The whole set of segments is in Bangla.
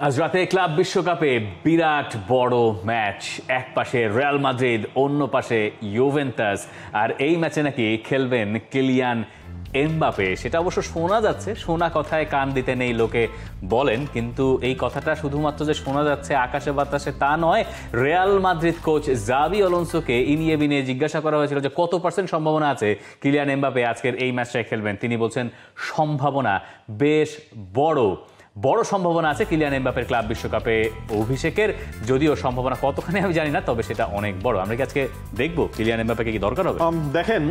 আজ রাতে ক্লাব বিশ্বকাপে বিরাট বড় ম্যাচ, এক পাশে রিয়াল মাদ্রিদ, অন্য পাশে ইউভেন্টাস। আর এই ম্যাচে নাকি খেলবেন কিলিয়ান এমবাপে। সেটা অবশ্য শোনা যাচ্ছে, শোনা কথায় কান দিতে নেই লোকে বলেন, কিন্তু এই কথাটা শুধুমাত্র যে শোনা যাচ্ছে আকাশে বাতাসে তা নয়। রিয়াল মাদ্রিদ কোচ জাভি আলোনসোকে ইনিয়ে বিনিয়ে জিজ্ঞাসা করা হয়েছিল যে কত % সম্ভাবনা আছে কিলিয়ান এমবাপে আজকের এই ম্যাচটায় খেলবেন। তিনি বলছেন সম্ভাবনা বেশ বড় সম্ভাবনা আছে কিলিয়ান এমবাপের ক্লাব বিশ্বকাপে অভিষেকের। যদিও সম্ভাবনা কতখানি আমি জানি না, তবে সেটা অনেক বড়। আমরা কি আজকে দেখবো কিলিয়ান এমবাপেকে কি দরকার হবে? দেখেন,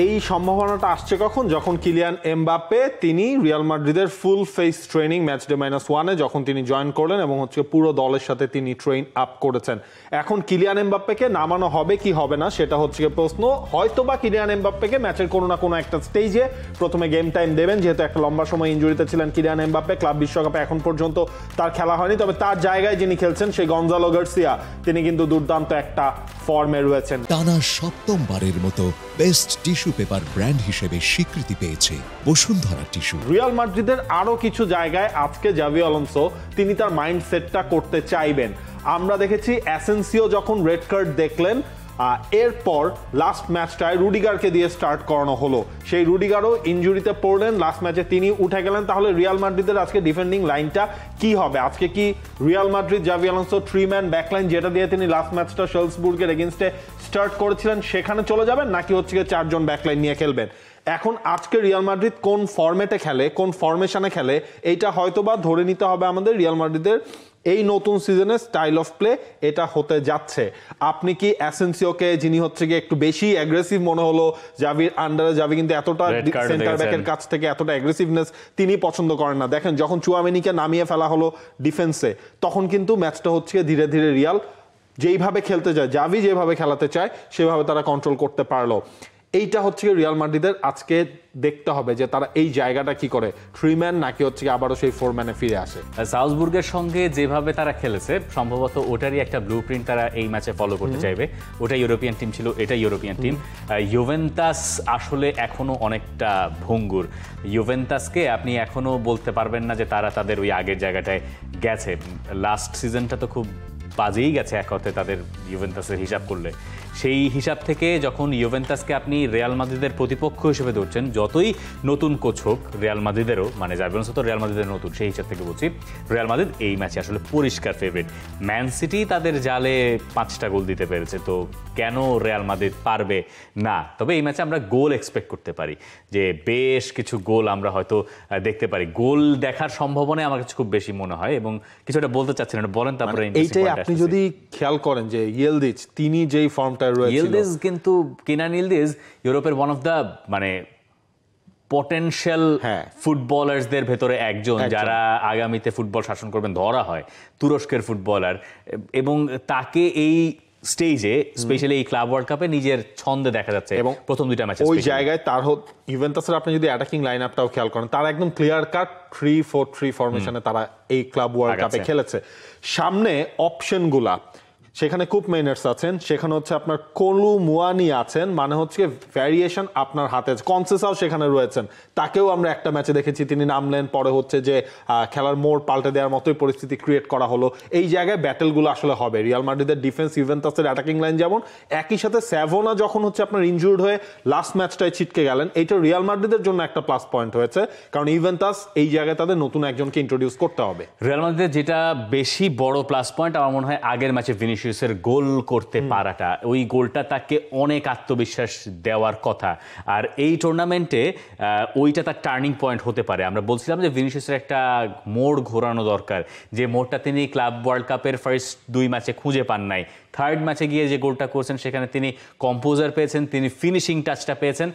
এই সম্ভাবনাটা আসছে কখন, যখন কিলিয়ান এমবাপে তিনি রিয়াল মাদ্রিদের full face training match day -1-এ যখন তিনি জয়েন করলেন এবং পুরো দলের সাথে তিনি ট্রেন আপ করেছেন। এখন কিলিয়ান এমবাপ্পেকে নামানো হবে কি হবে না সেটা হচ্ছে প্রশ্ন। হয়তোবা কিলিয়ান এমবাপ্পেকে ম্যাচের কোনো না কোনো একটা স্টেজে প্রথমে গেম টাইম দেবেন, যেহেতু একটা লম্বা সময় ইনজুরিতে ছিলেন কিলিয়ান এমবাপ্পে। ক্লাব বিশ্বকাপে এখন পর্যন্ত তার খেলা হয়নি, তবে তার জায়গায় যিনি খেলছেন সেই গঞ্জালো গার্সিয়া, তিনি কিন্তু দুর্দান্ত একটা ফর্মে রয়েছেন। টানা সপ্তমবারের মতো বেস্ট টিস্যু পেপার ব্র্যান্ড হিসেবে স্বীকৃতি পেয়েছে বসুন্ধরা টিস্যু। রিয়াল মাদ্রিদের আরো কিছু জায়গায় আজকে জাভি আলোনসো তিনি তার মাইন্ডসেটটা করতে চাইবেন। আমরা দেখেছি অ্যাসেনসিও যখন রেড কার্ড দেখলেন, এরপর লাস্ট ম্যাচটায় রুডিগারকে দিয়ে স্টার্ট করানো হলো। সেই রুডিগারও ইনজুরিতে পড়লেন, লাস্ট ম্যাচে তিনি উঠে গেলেন। তাহলে রিয়াল মাদ্রিদের আজকে ডিফেন্ডিং লাইনটা কি হবে? আজকে কি রিয়াল মাদ্রিদ জাভি আলোনসো 3-ম্যান ব্যাকলাইন, যেটা দিয়ে তিনি লাস্ট ম্যাচটা শালসবুর্গের এগেইনস্টে স্টার্ট করেছিলেন, সেখানে চলে যাবেন, নাকি হচ্ছে 4 জন ব্যাকলাইন নিয়ে খেলবেন? এখন আজকে রিয়াল মাদ্রিদ কোন ফরম্যাটে খেলে, কোন ফরমেশনে খেলে, এইটা হয়তোবা ধরে নিতে হবে আমাদের। রিয়াল মাদ্রিদের এই নতুন সিজনের স্টাইল অফ প্লে এটা হতে যাচ্ছে। আপনি কি অ্যাসেনসিওকে, যিনি হচ্ছে গিয়ে একটু বেশি অ্যাগ্রেসিভ মনে হলো জাভির আন্ডারে, জাভি কিন্তু এতটা সেন্টার ব্যাকের কাছ থেকে এতটা অ্যাগ্রেসিভনেস তিনি পছন্দ করেন না। দেখেন, যখন চুয়ামেনিকে নামিয়ে ফেলা হলো ডিফেন্সে, তখন কিন্তু ম্যাচটা হচ্ছে ধীরে ধীরে রিয়াল যেইভাবে খেলতে যায়, জাভি যেভাবে খেলাতে চায় সেভাবে তারা কন্ট্রোল করতে পারলো। এইটা হচ্ছে রিয়াল মাদ্রিদের আজকে দেখতে হবে যে তারা এই জায়গাটা কি করে, 3-ম্যান নাকি হচ্ছে আবারও সেই 4-ম্যানে ফিরে আসে। সাউথবুর্গের সঙ্গে যেভাবে তারা খেলেছে, সম্ভবত ওটারই একটা ব্লুপ্রিন্ট তারা এই ম্যাচে ফলো করতে চাইবে। ওটা ইউরোপিয়ান টিম ছিল, এটা ইউরোপিয়ান টিম। ইউভেন্টাস আসলে এখনো অনেকটা ভঙ্গুর। ইউভেন্টাসকে আপনি এখনো বলতে পারবেন না যে তারা তাদের ওই আগের জায়গাটায় গেছে। লাস্ট সিজনটা তো খুব বাজেই গেছে এক অর্থে তাদের, ইউভেন্টাসের হিসাব করলে। সেই হিসাব থেকে যখন ইউভেন্টাসকে আপনি রিয়াল মাদ্রিদের প্রতিপক্ষ হিসেবে ধরছেন, যতই নতুন কোচ হোক রিয়াল মাদ্রিদেরও, মানে জাভি আলোনসো তো রিয়াল মাদ্রিদের নতুন, সেই হিসাব থেকে বলছি রিয়াল মাদ্রিদ এই ম্যাচে আসলে পরিষ্কার ফেভারিট। ম্যান সিটি তাদের জালে 5টা গোল দিতে পেরেছে, তো কেন রিয়াল মাদ্রিদ পারবে না? তবে এই ম্যাচে আমরা গোল এক্সপেক্ট করতে পারি, যে বেশ কিছু গোল আমরা হয়তো দেখতে পারি। গোল দেখার সম্ভাবনা আমার কাছে খুব বেশি মনে হয়, এবং কিছুটা বলতে চাচ্ছিলেন, বলেন। তারপরে এইটাই আপনি যদি খেয়াল করেন যে ইয়েলদিচ, তিনি যেই ফর্মটা রয়েছে, ইলদিজ কিন্তু কিনান ইলদিজ ইউরোপের ওয়ান অফ দ্য মানে পটেনশিয়াল ফুটবলারসদের ভেতরে একজন, যারা আগামীতে ফুটবল শাসন করবেন ধরা হয়, তুরস্কের ফুটবলার। এবং তাকে এই স্টেজে, স্পেশালি এই ক্লাব ওয়ার্ল্ড কাপে নিজের ছন্দে দেখা যাচ্ছে এবং প্রথম 2টা ম্যাচে ওই জায়গায় তার ইউভেন্টাসের আপনি যদি অ্যাটাকিং লাইন আপটাও খেয়াল করেন, তারা একদম ক্লিয়ার কাট 3-4-3 ফরমেশনে তারা এই ক্লাব ওয়ার্ল্ড কাপে খেলেছে। সামনে অপশনগুলা, সেখানে কুপ মেইনার্স আছেন, সেখানে হচ্ছে আপনার কলু মুয়ানি আছেন, মানে হচ্ছে ভ্যারিয়েশন আপনার হাতে। কনসেসাও সেখানে রয়েছেন, তাকেও আমরা একটা ম্যাচে দেখেছি তিনি নামলেন, পরে হচ্ছে যে খেলার মোড় পাল্টে দেওয়ার মতোই পরিস্থিতি ক্রিয়েট করা হলো। এই জায়গায় ব্যাটেলগুলো আসলে হবে। রিয়াল মাদ্রিদের ডিফেন্স, ইউভেন্টাসের অ্যাটাকিং লাইন যেমন, একই সাথে স্যাভোনা যখন হচ্ছে আপনার ইনজুর্ড হয়ে লাস্ট ম্যাচটায় ছিটকে গেলেন, এইটা রিয়াল মাদ্রিদের জন্য একটা প্লাস পয়েন্ট হয়েছে, কারণ ইউভেন্টাস এই জায়গায় তাদের নতুন একজনকে ইন্ট্রোডিউস করতে হবে। রিয়াল মাদ্রিদের যেটা বেশি বড় প্লাস পয়েন্ট আমার মনে হয় আগের ম্যাচে ভিনিসিয়াসের গোল করতে পারাটা। ওই গোলটা তাকে অনেক আত্মবিশ্বাস দেওয়ার কথা, আর এই টুর্নামেন্টে ওইটা তার টার্নিং পয়েন্ট হতে পারে। আমরা বলছিলাম যে ভিনিসিয়াসের একটা মোড় ঘোরানো দরকার, যে মোড়টা তিনি ক্লাব ওয়ার্ল্ড কাপের ফার্স্ট 2 ম্যাচে খুঁজে পান নাই। 3rd ম্যাচে গিয়ে যে গোলটা করছেন, সেখানে তিনি কম্পোজার পেয়েছেন, তিনি ফিনিশিং টাচটা পেয়েছেন।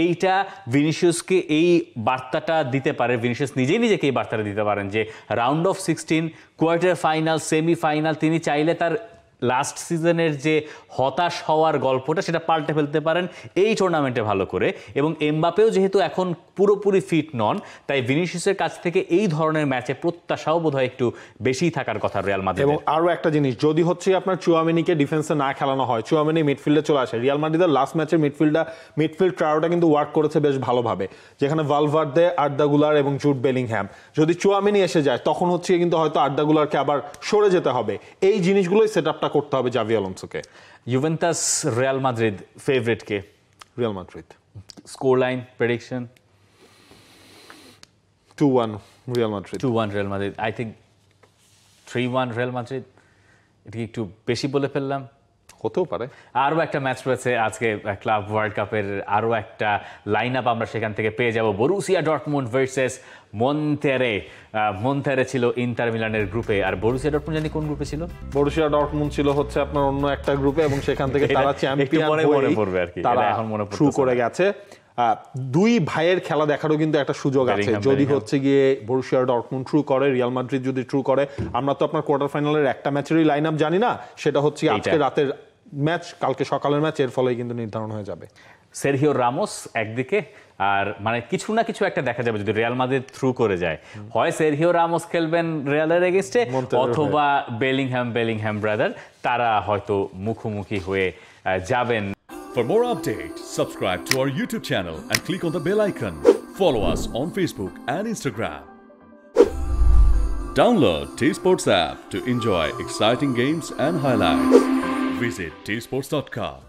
এইটা ভিনিসিয়াসকে এই বার্তাটা দিতে পারে, ভিনিসিয়াস নিজেকে এই বার্তাটা দিতে পারেন যে round of 16, quarter final, semifinal তিনি চাইলে তার লাস্ট সিজনের যে হতাশ হওয়ার গল্পটা সেটা পাল্টে ফেলতে পারেন এই টুর্নামেন্টে ভালো করে। এবং এমবাপেও যেহেতু এখন পুরোপুরি ফিট নন, তাই ভিনিসিয়াসের কাছ থেকে এই ধরনের ম্যাচে প্রত্যাশাও বোধহয় একটু বেশিই থাকার কথা রিয়াল মাদ্রিদের। এবং আরো একটা জিনিস, যদি হচ্ছে আপনার চুয়ামেনিকে ডিফেন্সে না খেলানো হয়, চুয়ামেনি মিডফিল্ডে চলে আসে, রিয়াল মাদ্রিদের লাস্ট ম্যাচের মিডফিল্ড ট্রায়োটা কিন্তু ওয়ার্ক করেছে বেশ ভালোভাবে, যেখানে ভালভার্দে, আর্দা গুলার এবং জুড বেলিংহ্যাম। যদি চুয়ামেনি এসে যায় তখন হচ্ছে কিন্তু হয়তো আর্দা গুলারকে আবার সরে যেতে হবে। এই জিনিসগুলোই সেট আপটা করতে হবে জাভি আলোনসোকে। ইউভেন্টাস রিয়াল মাদ্রিদ ফেভারিট কে? Real Madrid. Score line prediction? 2-1 Real Madrid. 2-1 Real Madrid. I think 3-1 Real Madrid. এটা কি একটু বেশি বলে ফেললাম? হতেও পারে। আরও একটা ম্যাচ রয়েছে আজকে, ক্লাব ওয়ার্ল্ড কাপের আরও একটা লাইন আপ আমরা সেখান থেকে পেয়ে যাব। Borussia Dortmund versus Monterrey. Monterrey ছিল ইন্টার মিলানের গ্রুপে, আর বরুসিয়া ডর্টমুন্ড জানি কোন গ্রুপে ছিল? বরুসিয়া ডর্টমুন্ড ছিল হচ্ছে আপনার অন্য একটা গ্রুপে, এবং সেখান থেকে তারা চ্যাম্পিয়ন হয়ে তারা থ্রু করে গেছে। দুই ভাইয়ের খেলা দেখারও কিন্তু একটা সুযোগ আছে, যদি হচ্ছে গিয়ে বরুসিয়া ডর্টমুন্ড থ্রু করে, রিয়াল মাদ্রিদ যদি থ্রু করে। আমরা তো আপনার কোয়ার্টার ফাইনালের একটা ম্যাচেরই লাইন আপ জানি না, সেটা হচ্ছে আজকে রাতের ম্যাচ, কালকে সকালের ম্যাচ, এর ফলে কিন্তু নির্ধারণ হয়ে যাবে। সেরহিও রামোস একদিকে, আর মানে কিছু না কিছু একটা দেখা যাবে যদি রিয়াল মাদ্রিদ থ্রু করে যায়। হয় সেরহিও রামোস খেলবেন রিয়ালের এগেইনস্টে, অথবা বেলিংহ্যাম ব্রাদার, তারা হয়তো মুখোমুখি হয়ে যাবেন। For more updates, subscribe to our YouTube channel and click on the bell icon. Follow us on Facebook and Instagram. Download T-Sports app to enjoy exciting games and highlights. Visit tsports.com.